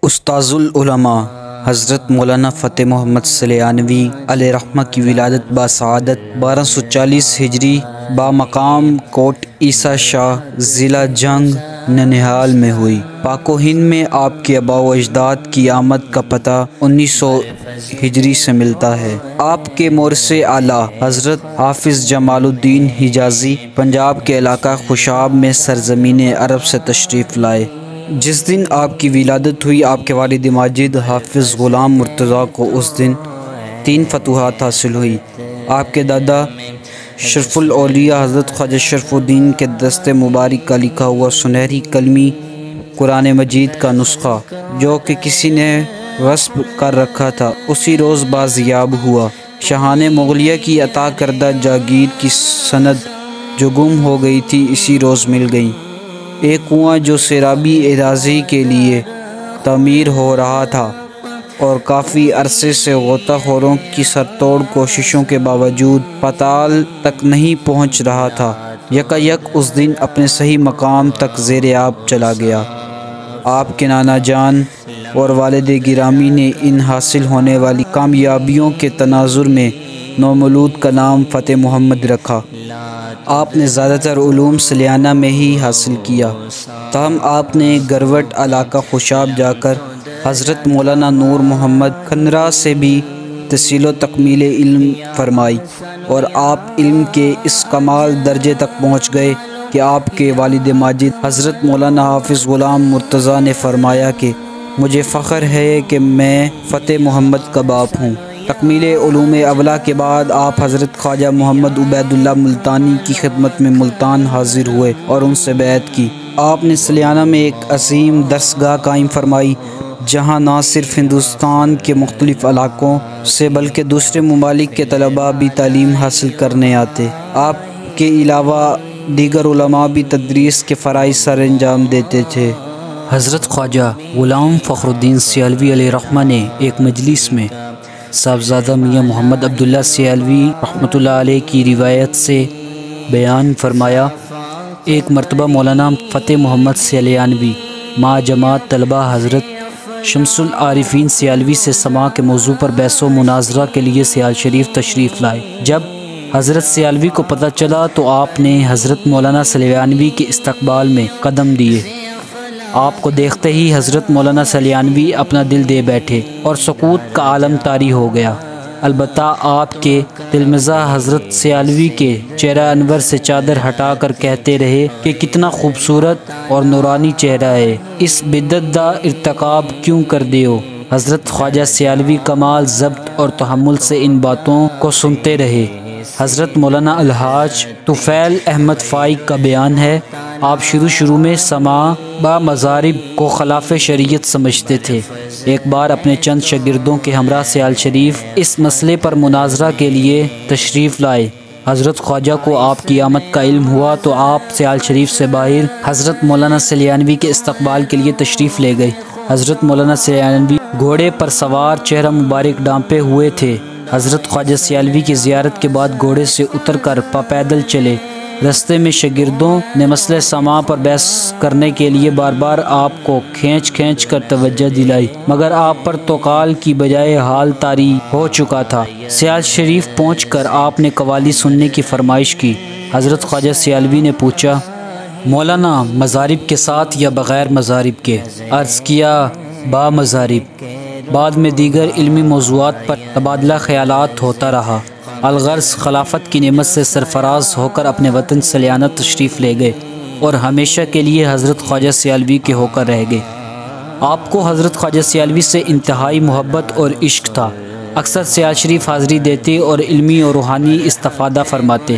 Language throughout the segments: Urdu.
استاذ العلماء حضرت مولانا فتح محمد سلیانوی علیہ رحمہ کی ولادت باسعادت 1240 ہجری بامقام کوٹ عیسیٰ شاہ ضلع جنگ ننہال میں ہوئی۔ پاک و ہند میں آپ کے آباء و اجداد کی آمد کا پتہ 1900 ہجری سے ملتا ہے۔ آپ کے مورث اعلیٰ حضرت حافظ جمال الدین حجازی پنجاب کے علاقہ خوشاب میں سرزمین عرب سے تشریف لائے۔ جس دن آپ کی ولادت ہوئی، آپ کے والد ماجد حافظ غلام مرتضیٰ کو اس دن 3 فتوحات حاصل ہوئی۔ آپ کے دادا شرف الاولیاء حضرت خواجہ شرف الدین کے دست مبارک کا لکھا ہوا سنہری کلمی قرآن مجید کا نسخہ، جو کہ کسی نے غصب کر رکھا تھا، اسی روز بازیاب ہوا۔ شاہان مغلیہ کی عطا کردہ جاگیر کی سند جو گم ہو گئی تھی، اسی روز مل گئی۔ ایک کنواں جو سیرابی اراضی کے لیے تعمیر ہو رہا تھا اور کافی عرصے سے غوطہ خوروں کی سرتوڑ کوششوں کے باوجود پتال تک نہیں پہنچ رہا تھا، یکایک اس دن اپنے صحیح مقام تک زیر آب چلا گیا۔ آپ کے نانا جان اور والد گرامی نے ان حاصل ہونے والی کامیابیوں کے تناظر میں نومولود کا نام فتح محمد رکھا۔ آپ نے زیادہ تر علوم سلیانہ میں ہی حاصل کیا، تاہم آپ نے گروٹ علاقہ خوشاب جا کر حضرت مولانا نور محمد کھنرا سے بھی تحصیل و تکمیل علم فرمائی، اور آپ علم کے اس کمال درجے تک پہنچ گئے کہ آپ کے والد ماجد حضرت مولانا حافظ غلام مرتضیٰ نے فرمایا کہ مجھے فخر ہے کہ میں فتح محمد کا باپ ہوں۔ تکمیل علوم اولیٰ کے بعد آپ حضرت خواجہ محمد عبید اللہ ملتانی کی خدمت میں ملتان حاضر ہوئے اور ان سے بیعت کی۔ آپ نے سلیانہ میں ایک عظیم درسگاہ قائم فرمائی، جہاں نہ صرف ہندوستان کے مختلف علاقوں سے بلکہ دوسرے ممالک کے طلباء بھی تعلیم حاصل کرنے آتے۔ آپ کے علاوہ دیگر علماء بھی تدریس کے فرائض سر انجام دیتے تھے۔ حضرت خواجہ غلام فخر الدین سیالوی علیہ رحمہ نے ایک مجلس میں صاحبزادہ میاں محمد عبداللہ سیالوی رحمۃ اللہ علیہ کی روایت سے بیان فرمایا، ایک مرتبہ مولانا فتح محمد سلیانوی مع جماعت طلبہ حضرت شمس العارفین سیالوی سے سماع کے موضوع پر بحث و مناظرہ کے لیے سیال شریف تشریف لائے۔ جب حضرت سیالوی کو پتہ چلا تو آپ نے حضرت مولانا سلیانوی کے استقبال میں قدم دیے۔ آپ کو دیکھتے ہی حضرت مولانا سلیانوی اپنا دل دے بیٹھے اور سکوت کا عالم طاری ہو گیا۔ البتہ آپ کے تلمذہ حضرت سیالوی کے چہرہ انور سے چادر ہٹا کر کہتے رہے کہ کتنا خوبصورت اور نورانی چہرہ ہے، اس بدعت دا ارتکاب کیوں کر دیو۔ حضرت خواجہ سیالوی کمال ضبط اور تحمل سے ان باتوں کو سنتے رہے۔ حضرت مولانا الحاج طفیل احمد فائق کا بیان ہے، آپ شروع میں سماع با مضارب کو خلاف شریعت سمجھتے تھے۔ ایک بار اپنے چند شاگردوں کے ہمراہ سیال شریف اس مسئلے پر مناظرہ کے لیے تشریف لائے۔ حضرت خواجہ کو آپ کی آمد کا علم ہوا تو آپ سیال شریف سے باہر حضرت مولانا سلیانوی کے استقبال کے لیے تشریف لے گئے۔ حضرت مولانا سلیانوی گھوڑے پر سوار، چہرہ مبارک ڈانپے ہوئے تھے۔ حضرت خواجہ سیالوی کی زیارت کے بعد گھوڑے سے اتر کر پیدل چلے۔ رستے میں شاگردوں نے مسئلہ سماع پر بحث کرنے کے لیے بار بار آپ کو کھینچ کر توجہ دلائی، مگر آپ پر تو قال کی بجائے حال طاری ہو چکا تھا۔ سیال شریف پہنچ کر آپ نے قوالی سننے کی فرمائش کی۔ حضرت خواجہ سیالوی نے پوچھا، مولانا مضارب کے ساتھ یا بغیر مضارب کے؟ عرض کیا، با مضارب۔ بعد میں دیگر علمی موضوعات پر تبادلہ خیالات ہوتا رہا۔ الغرض خلافت کی نعمت سے سرفراز ہو کر اپنے وطن سلیانہ تشریف لے گئے اور ہمیشہ کے لیے حضرت خواجہ سیالوی کے ہو کر رہ گئے۔ آپ کو حضرت خواجہ سیالوی سے انتہائی محبت اور عشق تھا۔ اکثر سیال شریف حاضری دیتے اور علمی اور روحانی استفادہ فرماتے۔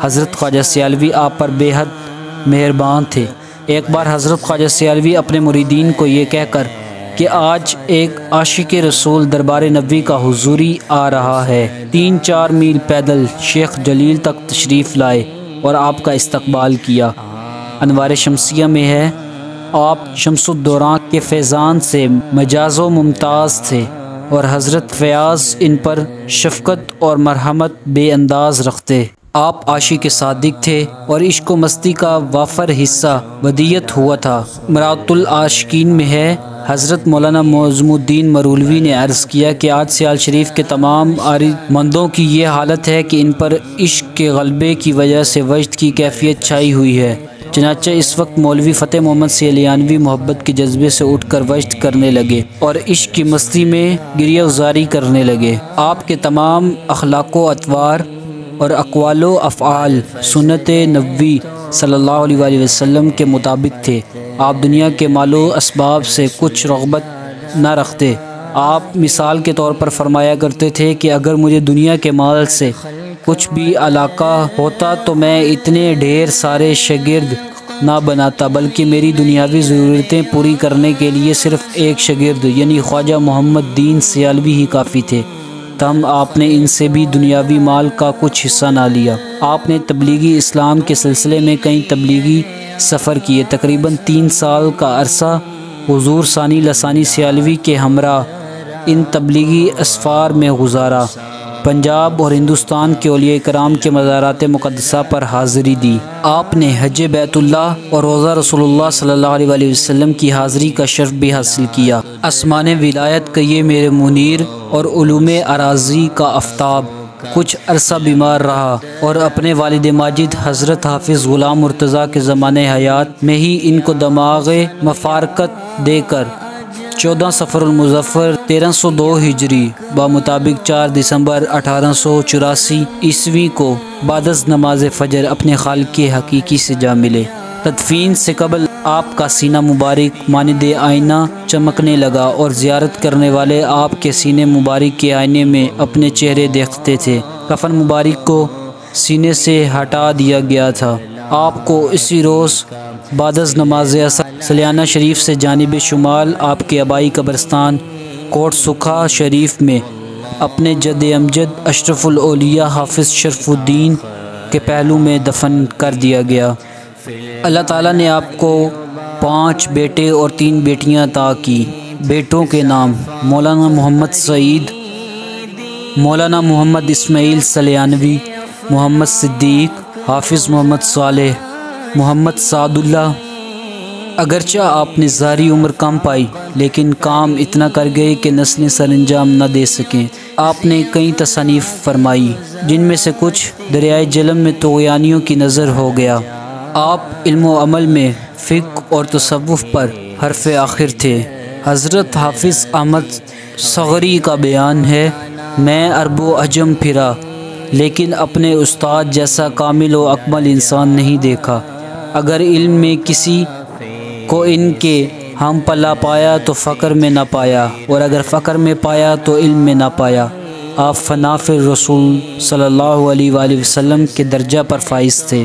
حضرت خواجہ سیالوی آپ پر بے حد مہربان تھے۔ ایک بار حضرت خواجہ سیالوی اپنے مریدین کو یہ کہہ کر کہ آج ایک عاشق رسول دربار نبوی کا حضوری آ رہا ہے، 3-4 میل پیدل شیخ جلیل تک تشریف لائے اور آپ کا استقبال کیا۔ انوار شمسیہ میں ہے، آپ شمس الدوراں کے فیضان سے مجاز و ممتاز تھے اور حضرت فیاض ان پر شفقت اور مرحمت بے انداز رکھتے۔ آپ عاشق صادق تھے اور عشق و مستی کا وافر حصہ ودیت ہوا تھا۔ مرات العاشقین میں ہے، حضرت مولانا معظم الدین مرولوی نے عرض کیا کہ آج سیال شریف کے تمام عارض مندوں کی یہ حالت ہے کہ ان پر عشق کے غلبے کی وجہ سے وجد کی کیفیت چھائی ہوئی ہے۔ چنانچہ اس وقت مولوی فتح محمد سلیانوی محبت کے جذبے سے اٹھ کر وجد کرنے لگے اور عشق کی مستی میں گریہ گزاری کرنے لگے۔ آپ کے تمام اخلاق و اطوار اور اقوال و افعال سنت نبوی صلی اللہ علیہ وآلہ وسلم کے مطابق تھے۔ آپ دنیا کے مال و اسباب سے کچھ رغبت نہ رکھتے۔ آپ مثال کے طور پر فرمایا کرتے تھے کہ اگر مجھے دنیا کے مال سے کچھ بھی علاقہ ہوتا تو میں اتنے ڈھیر سارے شاگرد نہ بناتا، بلکہ میری دنیاوی ضرورتیں پوری کرنے کے لیے صرف ایک شاگرد یعنی خواجہ محمد دین سیالوی ہی کافی تھے۔ تاہم آپ نے ان سے بھی دنیاوی مال کا کچھ حصہ نہ لیا۔ آپ نے تبلیغی اسلام کے سلسلے میں کئی تبلیغی سفر کیے۔ تقریباً 3 سال کا عرصہ حضور ثانی لسانی سیالوی کے ہمراہ ان تبلیغی اسفار میں گزارا۔ پنجاب اور ہندوستان کے اولیاء کرام کے مزارات مقدسہ پر حاضری دی۔ آپ نے حج بیت اللہ اور روضہ رسول اللہ صلی اللہ علیہ وآلہ وسلم کی حاضری کا شرف بھی حاصل کیا۔ اسمان ولایت کا یہ میرے منیر اور علوم اراضی کا آفتاب کچھ عرصہ بیمار رہا اور اپنے والد ماجد حضرت حافظ غلام مرتضیٰ کے زمانے حیات میں ہی ان کو دماغ مفارقت دے کر 14 صفر المظفر 1302 ہجری بمطابق 4 دسمبر 1884 عیسوی کو بعد از نماز فجر اپنے خالق حقیقی سے جا ملے۔ تدفین سے قبل آپ کا سینہ مبارک مانند آئینہ چمکنے لگا اور زیارت کرنے والے آپ کے سینے مبارک کے آئینے میں اپنے چہرے دیکھتے تھے۔ کفن مبارک کو سینے سے ہٹا دیا گیا تھا۔ آپ کو اسی روز بعد از نماز عصر سلیانہ شریف سے جانب شمال آپ کے آبائی قبرستان کوٹ سکھا شریف میں اپنے جد امجد اشرف الاولیاء حافظ شرف الدین کے پہلو میں دفن کر دیا گیا۔ اللہ تعالیٰ نے آپ کو 5 بیٹے اور 3 بیٹیاں عطا کی۔ بیٹوں کے نام: مولانا محمد سعید، مولانا محمد اسماعیل سلیانوی، محمد صدیق، حافظ محمد صالح، محمد سعد اللہ۔ اگرچہ آپ نے ظاہری عمر کم پائی لیکن کام اتنا کر گئے کہ نسلیں سر انجام نہ دے سکیں۔ آپ نے کئی تصانیف فرمائی جن میں سے کچھ دریائے جہلم میں طغیانیوں کی نظر ہو گیا۔ آپ علم و عمل میں فقہ اور تصوف پر حرف آخر تھے۔ حضرت حافظ احمد صغری کا بیان ہے: میں عرب و عجم پھرا لیکن اپنے استاد جیسا کامل و اکمل انسان نہیں دیکھا۔ اگر علم میں کسی کو ان کے ہم پلہ پایا تو فقر میں نہ پایا، اور اگر فقر میں پایا تو علم میں نہ پایا۔ آپ فنا فی الرسول صلی اللہ علیہ وآلہ وسلم کے درجہ پر فائز تھے۔